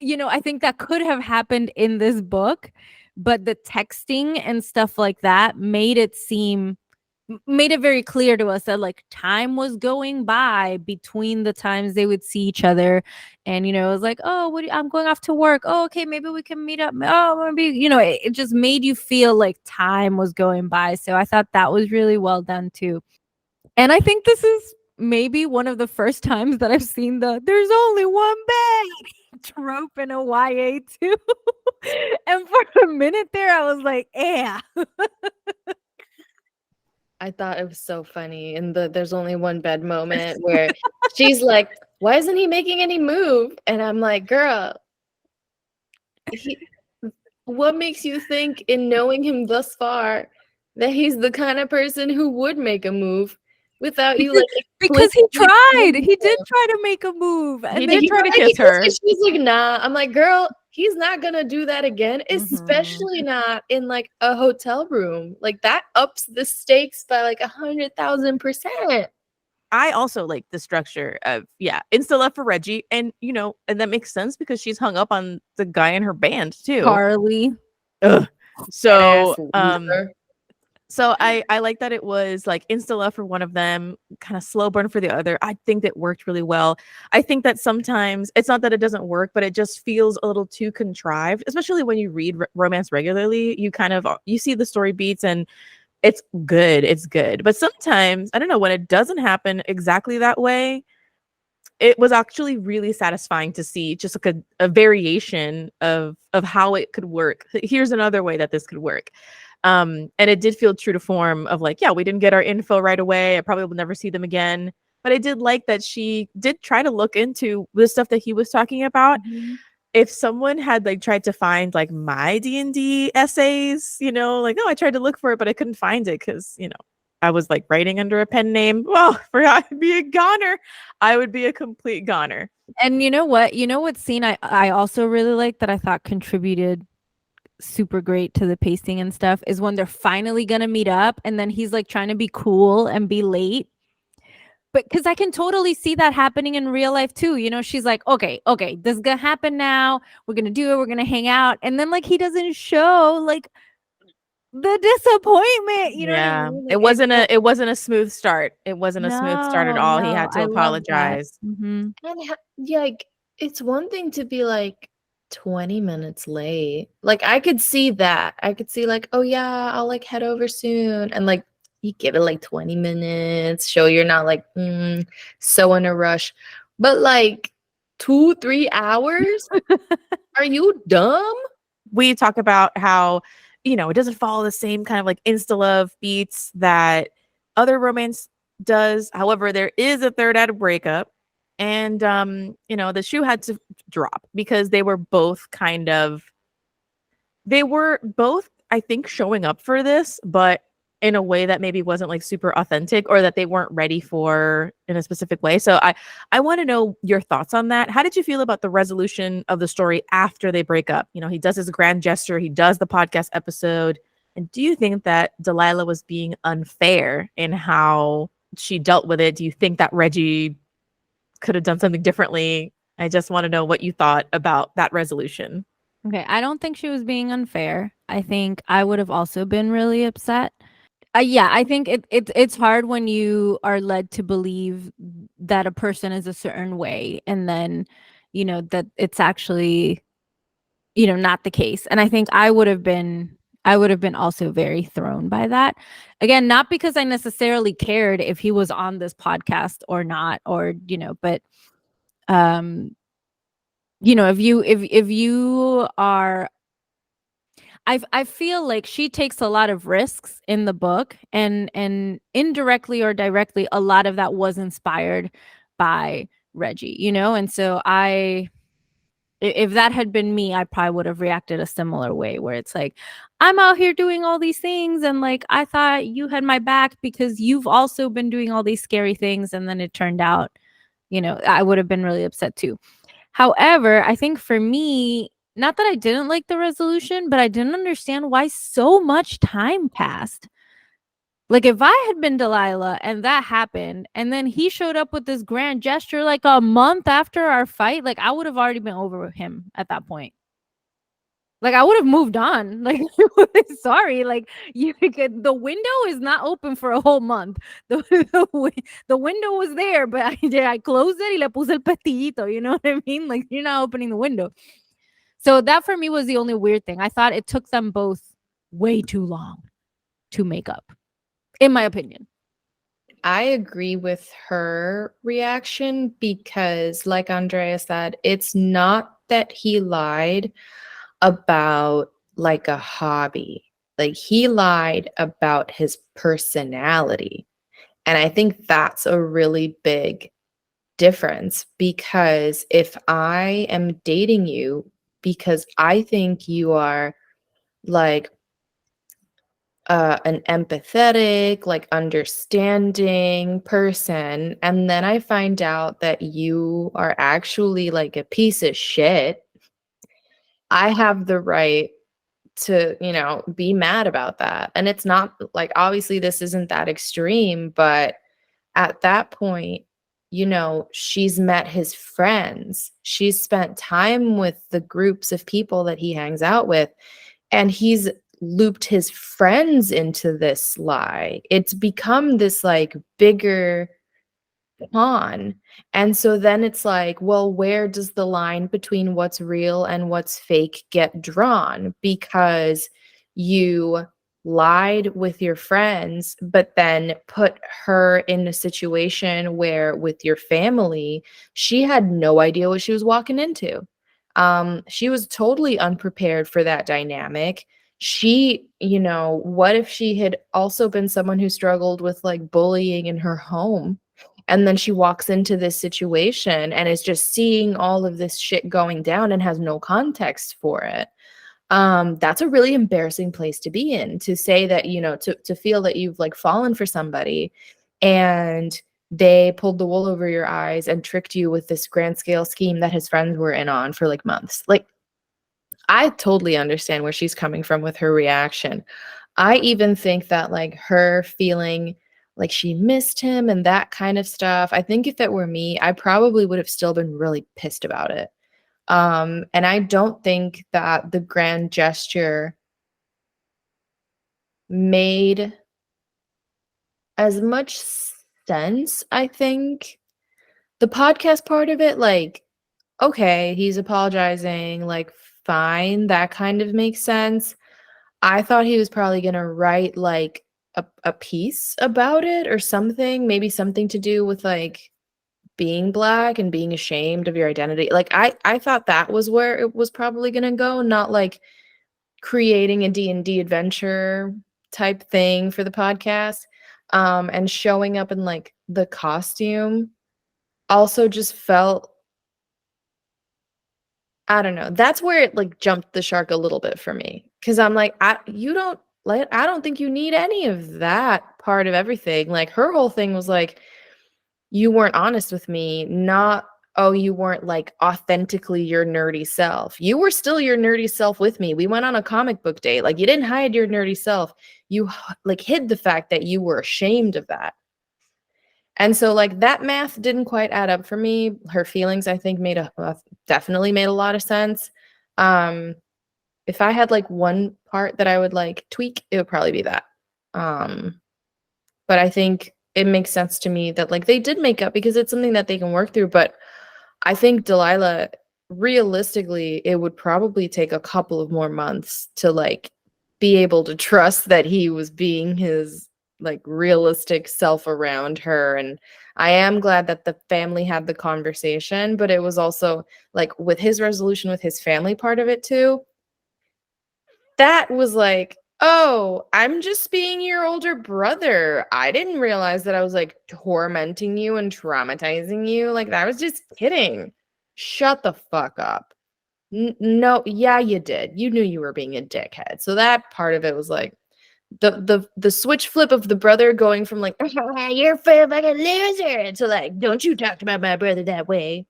B: I think that could have happened in this book, but the texting and stuff like that made it very clear to us that like time was going by between the times they would see each other. And it was like, oh, I'm going off to work. Oh, okay, maybe we can meet up. Oh, maybe, it just made you feel like time was going by. So I thought that was really well done too. And I think this is maybe one of the first times that I've seen the "there's only one bed" trope in a YA too. And for a minute there, I was like, "Yeah."
C: I thought it was so funny in the "there's only one bed" moment where she's like, "Why isn't he making any move?" And I'm like, "Girl, what makes you think, in knowing him thus far, that he's the kind of person who would make a move without you like
B: Because he
C: explicitly
B: tried.
C: telling
B: He did
C: him?"
B: try to make a move.
A: He
B: And
A: did
B: then
A: try to
C: Like,
A: kiss her.
C: she's like, "Nah." I'm like, "Girl, he's not gonna do that again,
A: Mhm.
C: especially not in like a hotel room. Like that ups the stakes by like 100,000%."
A: I also like the structure of insta love for Reggie, and and that makes sense because she's hung up on the guy in her band too.
B: Carly.
A: Ugh. So
C: Deadass loser.
A: so I like that it was like insta love for one of them, kind of slow burn for the other. I think that worked really well. I think that sometimes it's not that it doesn't work, but it just feels a little too contrived, especially when you read romance regularly. You kind of you see the story beats and it's good. It's good. But sometimes, I don't know, when it doesn't happen exactly that way, it was actually really satisfying to see just like a variation of how it could work. Here's another way that this could work. And it did feel true to form of like, yeah, we didn't get our info right away. I probably will never see them again. But I did like that she did try to look into the stuff that he was talking about.
B: Mhm.
A: If someone had like tried to find like my D&D essays, like, oh, I tried to look for it, but I couldn't find it because, I was like writing under a pen name. Well, for I to be a goner, I would be a complete goner.
B: And you know what? You know what scene I also really like that I thought contributed super great to the pacing and stuff is when they're finally gonna meet up, and then he's like trying to be cool and be late. But because I can totally see that happening in real life too. She's like, okay, this is gonna happen now. We're gonna do it. We're gonna hang out. And then like he doesn't show like the disappointment. You know what I
A: Yeah.
B: mean?
A: It
B: Like,
A: wasn't a smooth start. It wasn't a smooth start at all. He
B: no,
A: had to
B: I love that.
A: apologize.
B: Mhm.
C: And yeah, like it's one thing to be like 20 minutes late. Like I could see that. I could see like, "Oh yeah, I'll like head over soon." And like you give it like 20 minutes, show you're not like so in a rush. But like 2, 3 hours? Are you dumb?
A: We talk about how, it doesn't follow the same kind of like insta love beats that other romance does. However, there is a third act breakup. And the shoe had to drop because they were both, I think, showing up for this, but in a way that maybe wasn't like super authentic or that they weren't ready for in a specific way. So I want to know your thoughts on that. How did you feel about the resolution of the story after they break up? You know, he does his grand gesture, he does the podcast episode. And do you think that Delilah was being unfair in how she dealt with it? Do you think that Reggie could have done something differently? I just want to know what you thought about that resolution.
B: Okay, I don't think she was being unfair. I think I would have also been really upset. Yeah, I think it's hard when you are led to believe that a person is a certain way, and then, that it's actually, not the case. And I think I would have been also very thrown by that. Again, not because I necessarily cared if he was on this podcast or not, or, but um, if you are, I feel like she takes a lot of risks in the book, and indirectly or directly a lot of that was inspired by Reggie, and so if that had been me, I probably would have reacted a similar way, where it's like, I'm out here doing all these things, and like, I thought you had my back because you've also been doing all these scary things, and then it turned out, I would have been really upset too. However, I think for me, not that I didn't like the resolution, but I didn't understand why so much time passed. Like, if I had been Delilah and that happened, and then he showed up with this grand gesture like a month after our fight, like, I would have already been over him at that point. Like, I would have moved on. Like, sorry, like, the window is not open for a whole month. The window was there, but I closed it y le puse el pestillito. You know what I mean? Like, you're not opening the window. So that for me was the only weird thing. I thought it took them both way too long to make up, in my opinion.
C: I agree with her reaction because, like Andrea said, it's not that he lied about like a hobby. Like, he lied about his personality. And I think that's a really big difference, because if I am dating you because I think you are like an empathetic, like understanding person, and then I find out that you are actually like a piece of shit, I have the right to, be mad about that. And it's not like, obviously this isn't that extreme, but at that point, she's met his friends. She's spent time with the groups of people that he hangs out with, and he's looped his friends into this lie. It's become this like bigger on. And so then it's like, well, where does the line between what's real and what's fake get drawn? Because you lied with your friends, but then put her in a situation where with your family, she had no idea what she was walking into. She was totally unprepared for that dynamic. She, what if she had also been someone who struggled with like bullying in her home? And then she walks into this situation and is just seeing all of this shit going down and has no context for it. That's a really embarrassing place to be in, to say that, to feel that you've like fallen for somebody and they pulled the wool over your eyes and tricked you with this grand scale scheme that his friends were in on for like months. Like, I totally understand where she's coming from with her reaction. I even think that like her feeling like she missed him and that kind of stuff, I think if it were me, I probably would have still been really pissed about it. And I don't think that the grand gesture made as much sense. I think the podcast part of it, like, okay, he's apologizing, like, fine, that kind of makes sense. I thought he was probably gonna write like a piece about it or something, maybe something to do with like being Black and being ashamed of your identity. Like, I thought that was where it was probably gonna go, not like creating a D&D adventure type thing for the podcast. And showing up in like the costume also just felt, I don't know. That's where it like jumped the shark a little bit for me, because I'm like, you don't like, I don't think you need any of that part of everything. Like, her whole thing was like, you weren't honest with me, not, oh, you weren't like authentically your nerdy self. You were still your nerdy self with me. We went on a comic book date. Like, you didn't hide your nerdy self. You like hid the fact that you were ashamed of that. And so like that math didn't quite add up for me. Her feelings, I think, definitely made a lot of sense. Um, if I had like one part that I would like tweak, it would probably be that. But I think it makes sense to me that like they did make up because it's something that they can work through. But I think Delilah, realistically, it would probably take a couple of more months to like be able to trust that he was being his like realistic self around her. And I am glad that the family had the conversation, but it was also like with his resolution with his family part of it too. That was like, oh, I'm just being your older brother. I didn't realize that I was like tormenting you and traumatizing you. Like, I was just kidding. Shut the fuck up. No, yeah, you did. You knew you were being a dickhead. So that part of it was like the switch flip of the brother going from like you're a fucking loser to like, don't you talk about my brother that way.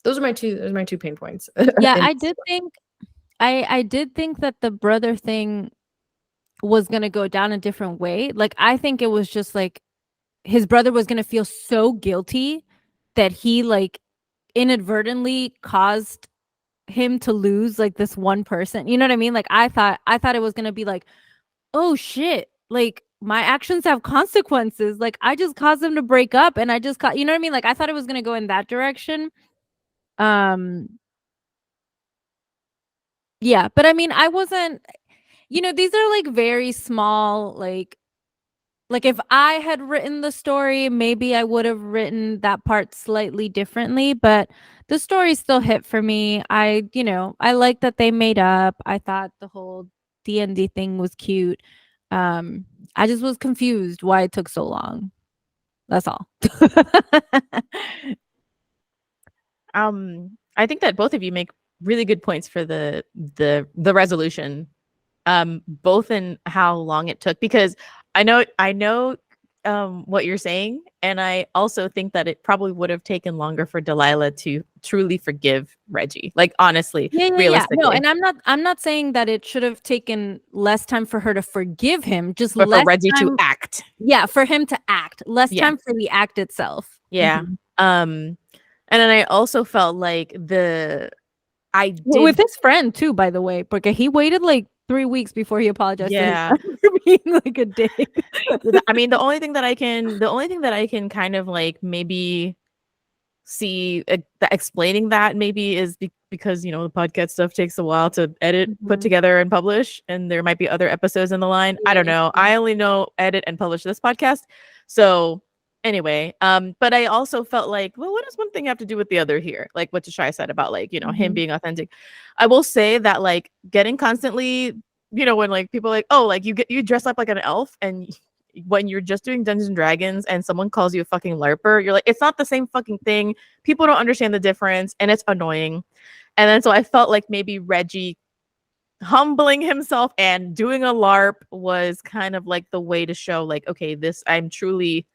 C: Those are my two pain points.
B: Yeah,
C: In-
B: I did think that the brother thing was gonna go down a different way. Like, I think it was just like his brother was gonna feel so guilty that he like inadvertently caused him to lose like this one person. You know what I mean? Like, I thought it was gonna be like, oh shit, like my actions have consequences. Like, I just caused them to break up, and I just got, you know what I mean? Like, I thought it was gonna go in that direction. Um, yeah, but I mean, I wasn't. These are like very small, like if I had written the story, maybe I would have written that part slightly differently, but the story still hit for me. I like that they made up. I thought the whole D&D thing was cute. Um, I just was confused why it took so long. That's all.
A: I think that both of you make really good points for the resolution, both in how long it took, because I know what you're saying, and I also think that it probably would have taken longer for Delilah to truly forgive Reggie. Like, honestly,
B: Yeah, yeah, yeah. No,
A: realistically.
B: and I'm not saying that it should have taken less time for her to forgive him, just
A: But for
B: less
A: Reggie to
B: time.
A: act.
B: Yeah, for him to act. Less
A: Yeah.
B: time for the act itself.
A: Yeah.
B: Mhm.
A: And then I also felt like I
B: With
A: did.
B: his friend too, by the way, because he waited like 3 weeks before he apologized to his
A: Yeah.
B: friend for being like a dick.
A: I mean, the only thing that I can kind of like maybe see explaining that maybe is because the podcast stuff takes a while to edit, put
B: Mhm.
A: together, and publish, and there might be other episodes in the line. I don't
B: Yeah,
A: know.
B: yeah.
A: I only know edit and publish this podcast. So anyway, but I also felt like, well, what does one thing have to do with the other here? Like what Tashai said about like him
B: Mhm.
A: being authentic. I will say that like getting constantly, when like people are like, oh, like you dress up like an elf, and when you're just doing Dungeons and Dragons and someone calls you a fucking larper, you're like, it's not the same fucking thing. People don't understand the difference, and it's annoying. And then so I felt like maybe Reggie humbling himself and doing a LARP was kind of like the way to show like, okay, this, I'm truly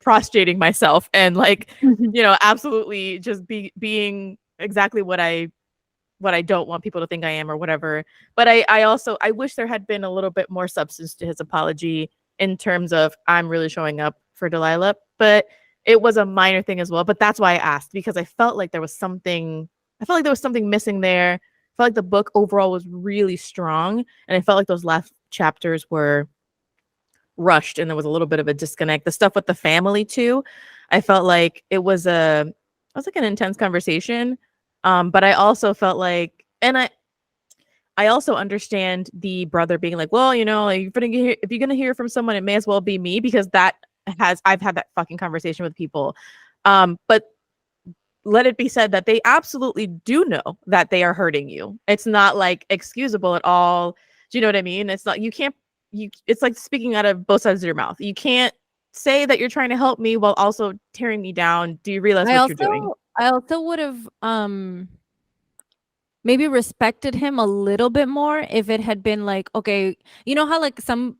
A: prostrating myself and like,
B: Mhm.
A: absolutely just being exactly what I don't want people to think I am or whatever. But I also I wish there had been a little bit more substance to his apology in terms of I'm really showing up for Delilah. But it was a minor thing as well. But that's why I asked, because I felt like there was something missing there. I felt like the book overall was really strong. And I felt like those last chapters were rushed and there was a little bit of a disconnect. The stuff with the family too. I felt like it was like an intense conversation. But I also felt like, and I also understand the brother being like, well, like, if you're gonna hear from someone, it may as well be me, because I've had that fucking conversation with people. But let it be said that they absolutely do know that they are hurting you. It's not like excusable at all. Do you know what I mean? It's not, you can't, it's like speaking out of both sides of your mouth. You can't say that you're trying to help me while also tearing me down. Do you realize
B: I
A: what you're doing?
B: also I also would have maybe respected him a little bit more if it had been like, okay, you know how like some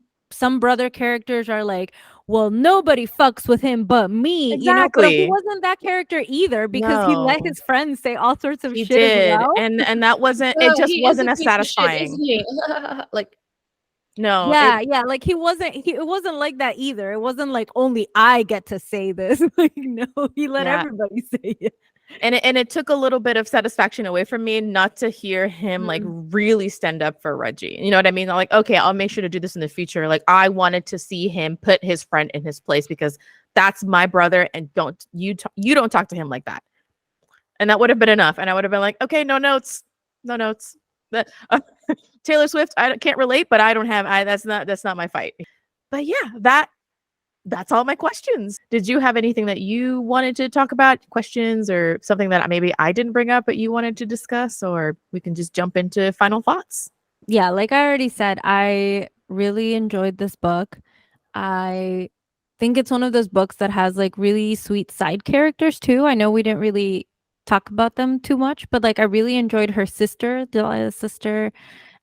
B: brother characters are like, well, nobody fucks with him but me, you know, but he
A: Exactly.
B: wasn't that character either because he let
A: No,
B: his friends say all sorts of
A: he
B: shit as
A: did,
B: well.
A: and that wasn't it just
C: He is a
A: wasn't as
C: piece of shit, isn't
A: satisfying.
C: he? Like,
A: No, it
B: Yeah, like it wasn't like that either. It wasn't like only I get to say this. Like no, he let
A: yeah.
B: everybody say it.
A: And it took a little bit of satisfaction away from me not to hear him like really stand up for Reggie. You know what I mean? I'm like, okay, I'll make sure to do this in the future. Like I wanted to see him put his friend in his place because that's my brother, and you don't talk to him like that. And that would have been enough. And I would have been like, okay, no notes, no notes. Taylor Swift, can't relate, but I don't have that's not my fight. But yeah, that's all my questions. Did you have anything that you wanted to talk about? Questions or something that maybe I didn't bring up but you wanted to discuss, or we can just jump into final thoughts?
B: Yeah, like I already said, I really enjoyed this book. I think it's one of those books that has like really sweet side characters too. I know we didn't really talk about them too much, but like I really enjoyed her sister, Delilah's sister,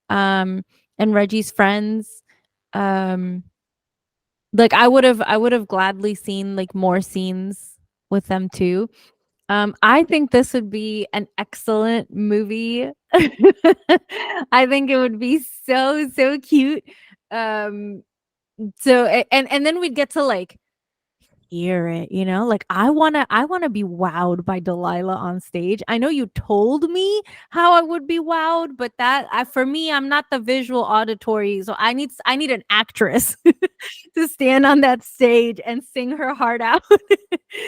B: um, and Reggie's friends. Um, like I would have gladly seen like more scenes with them too. I think this would be an excellent movie. I think it would be so cute. Um, and then we'd get to like hear it, you know? Like I wanna be wowed by Delilah on stage. I know you told me how I would be wowed, but for me, I'm not the visual auditory, so I need an actress to stand on that stage and sing her heart out.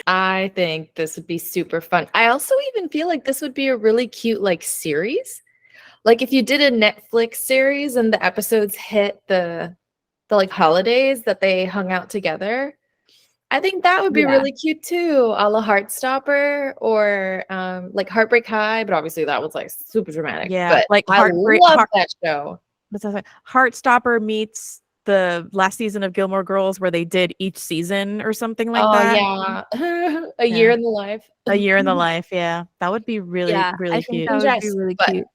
C: I think this would be super fun. I also even feel like this would be a really cute like series. Like if you did a Netflix series and the episodes hit the like holidays that they hung out together. I think that would be
B: Yeah.
C: really cute too, a la Heartstopper or like Heartbreak High, but obviously that was like super dramatic.
A: Yeah,
C: But
A: like
C: I love that show.
A: what's that? Heartstopper meets the last season of Gilmore Girls where they did each season or something like
C: Oh
A: that.
C: yeah, a year
A: Yeah.
C: in the life.
A: A year in the life. Yeah. That would be really,
B: Yeah, I
A: really
B: think
A: cute.
B: that would be
C: Yes,
B: really
C: but
B: cute.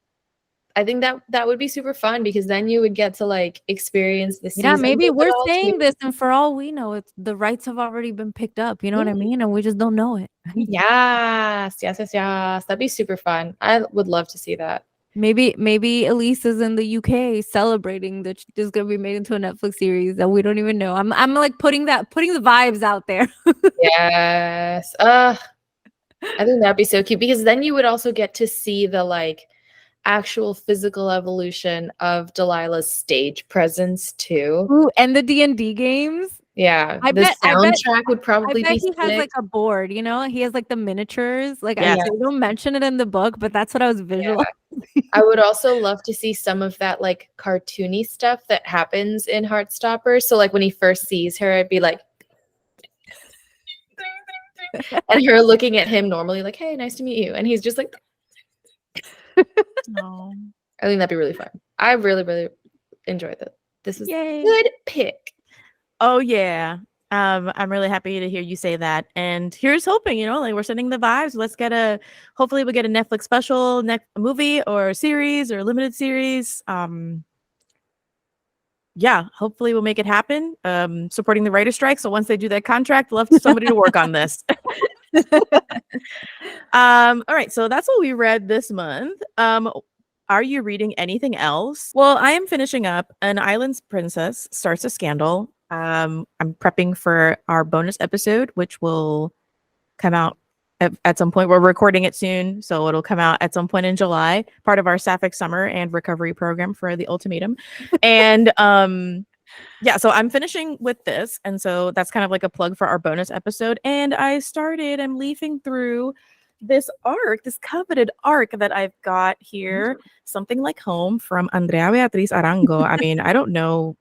C: I think that would be super fun because then you would get to like experience the
B: Yeah,
C: seasons
B: maybe
C: of it
B: we're
C: all
B: saying
C: too.
B: this, and for all we know, it's the rights have already been picked up. You know what I
C: Mm,
B: mean? And we just don't know it.
C: yes. That'd be super fun. I would love to see that.
B: Maybe Elise is in the UK celebrating that this is gonna be made into a Netflix series that we don't even know. I'm like putting the vibes out there.
C: Yes. I think that'd be so cute because then you would also get to see the like actual physical evolution of Delilah's stage presence too.
B: Ooh, and the D&D games.
C: Yeah,
B: I
C: the
B: bet I bet
C: soundtrack would
B: I
C: probably
B: bet
C: be
B: he has
C: sick.
B: like a board, you know? He has like the miniatures. Like
A: Yes.
B: they don't mention it in the book, but that's what I was visualizing.
C: I would also love to see some of that like cartoony stuff that happens in Heartstopper. So like when he first sees her, I'd be like and her looking at him normally like, "Hey, nice to meet you." And he's just like
A: Oh.
C: I think that'd be really fun. I really enjoyed that. This is
B: Yay.
C: good pick.
A: Oh yeah. I'm really happy to hear you say that. And here's hoping, like we're sending the vibes. Hopefully we'll get a Netflix special, next movie or series or limited series. Yeah, hopefully we'll make it happen. Supporting the writer strike. So once they do that contract, love somebody to work on this. All right, so that's what we read this month. Are you reading anything else? Well, I am finishing up An Island's Princess Starts a Scandal. I'm prepping for our bonus episode, which will come out at some point. We're recording it soon, so it'll come out at some point in July, part of our Sapphic summer and recovery program for the ultimatum. And yeah, so I'm finishing with this, and so that's kind of like a plug for our bonus episode. And I'm leafing through this coveted arc that I've got here, Something Like Home from Andrea Beatriz Arango. I mean, I don't know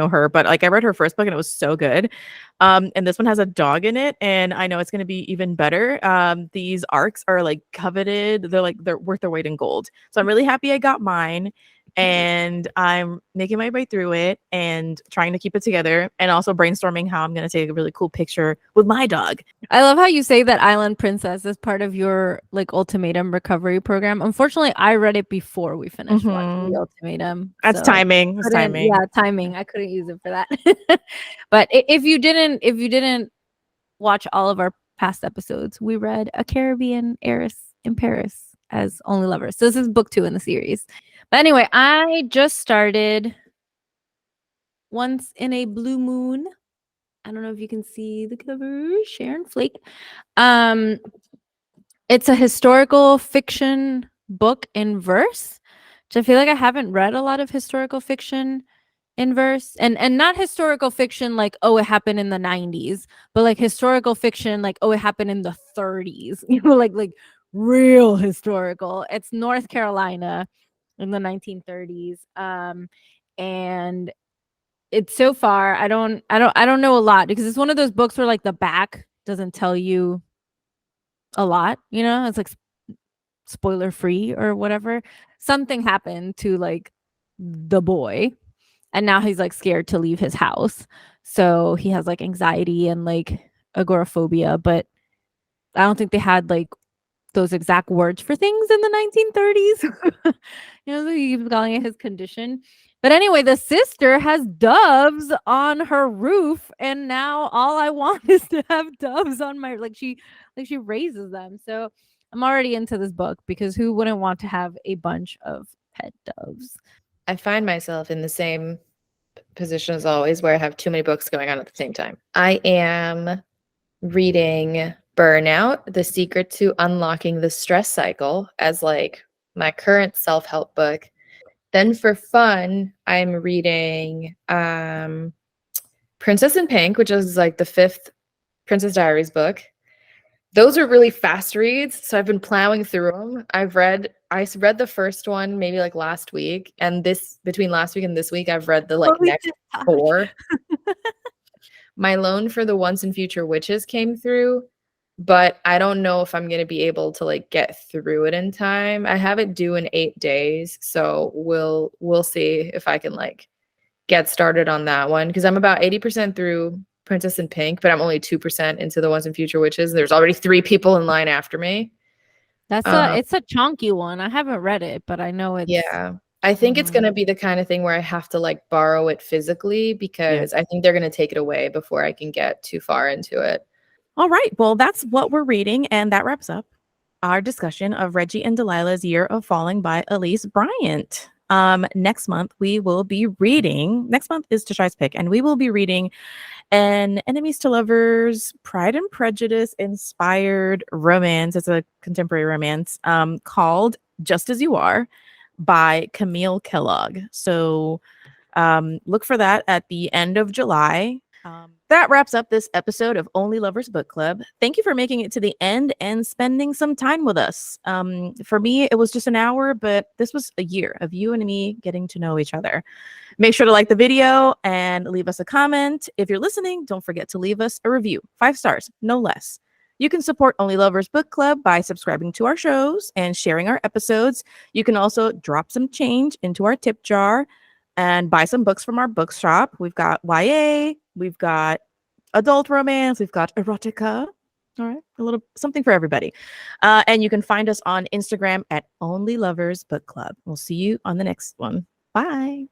A: her, but like I read her first book and it was so good. And this one has a dog in it, and I know it's going to be even better. These arcs are like coveted. They're worth their weight in gold. So I'm really happy I got mine. and I'm making my way through it and trying to keep it together, and also brainstorming how I'm going to take a really cool picture with my dog.
B: I love how you say that Island Princess is part of your like ultimatum recovery program. Unfortunately, I read it before we finished watching the ultimatum.
A: That's
B: So
A: timing. It's timing.
B: yeah, timing. I couldn't use it for that. But if you didn't watch all of our past episodes, we read A Caribbean Heiress in Paris as Only Lovers. So this is book 2 in the series. But anyway, I just started Once in a Blue Moon. I don't know if you can see the cover. Sharon Flake. It's a historical fiction book in verse, which I feel like I haven't read a lot of historical fiction in verse, and not historical fiction like, oh, it happened in the 90s, but like historical fiction like, oh, it happened in the 30s. Like real historical. It's North Carolina in the 1930s. And it's so far I don't know a lot, because it's one of those books where like the back doesn't tell you a lot, it's like spoiler free or whatever. Something happened to like the boy, and now he's like scared to leave his house, so he has like anxiety and like agoraphobia, but I don't think they had like those exact words for things in the 1930s. So he keeps calling it his condition. But anyway, the sister has doves on her roof, and now all I want is to have doves on my she raises them. So I'm already into this book, because who wouldn't want to have a bunch of pet doves?
C: I find myself in the same position as always, where I have too many books going on at the same time. I am reading Burnout: The Secret to Unlocking the Stress Cycle as like my current self-help book. Then for fun, I'm reading Princess in Pink, which is like the 5th Princess Diaries book. Those are really fast reads, so I've been plowing through them. I read the first one maybe like last week, and between last week and this week, I've read the like next 4. My loan for the Once and Future Witches came through, but I don't know if I'm going to be able to like get through it in time. I have it due in 8 days, so we'll see if I can like get started on that one, because I'm about 80% through Princess in Pink, but I'm only 2% into the Once and Future Witches. There's already 3 people in line after me.
B: It's a chunky one. I haven't read it, but I know it's
C: I think it's going to be the kind of thing where I have to like borrow it physically, because I think they're going to take it away before I can get too far into it.
A: All right. Well, that's what we're reading, and that wraps up our discussion of Reggie and Delilah's Year of Falling by Elise Bryant. Next month is Tashai's pick, and we will be reading an Enemies to Lovers, Pride and Prejudice inspired romance. It's a contemporary romance called Just As You Are by Camille Kellogg. So look for that at the end of July. That wraps up this episode of Only Lovers Book Club. Thank you for making it to the end and spending some time with us. For me, it was just an hour, but this was a year of you and me getting to know each other. Make sure to like the video and leave us a comment. If you're listening, don't forget to leave us a review. 5 stars, no less. You can support Only Lovers Book Club by subscribing to our shows and sharing our episodes. You can also drop some change into our tip jar and buy some books from our bookshop. We've got YA, we've got adult romance, we've got erotica. All right, a little something for everybody. And you can find us on Instagram at Only Lovers Book Club. We'll see you on the next one. Bye.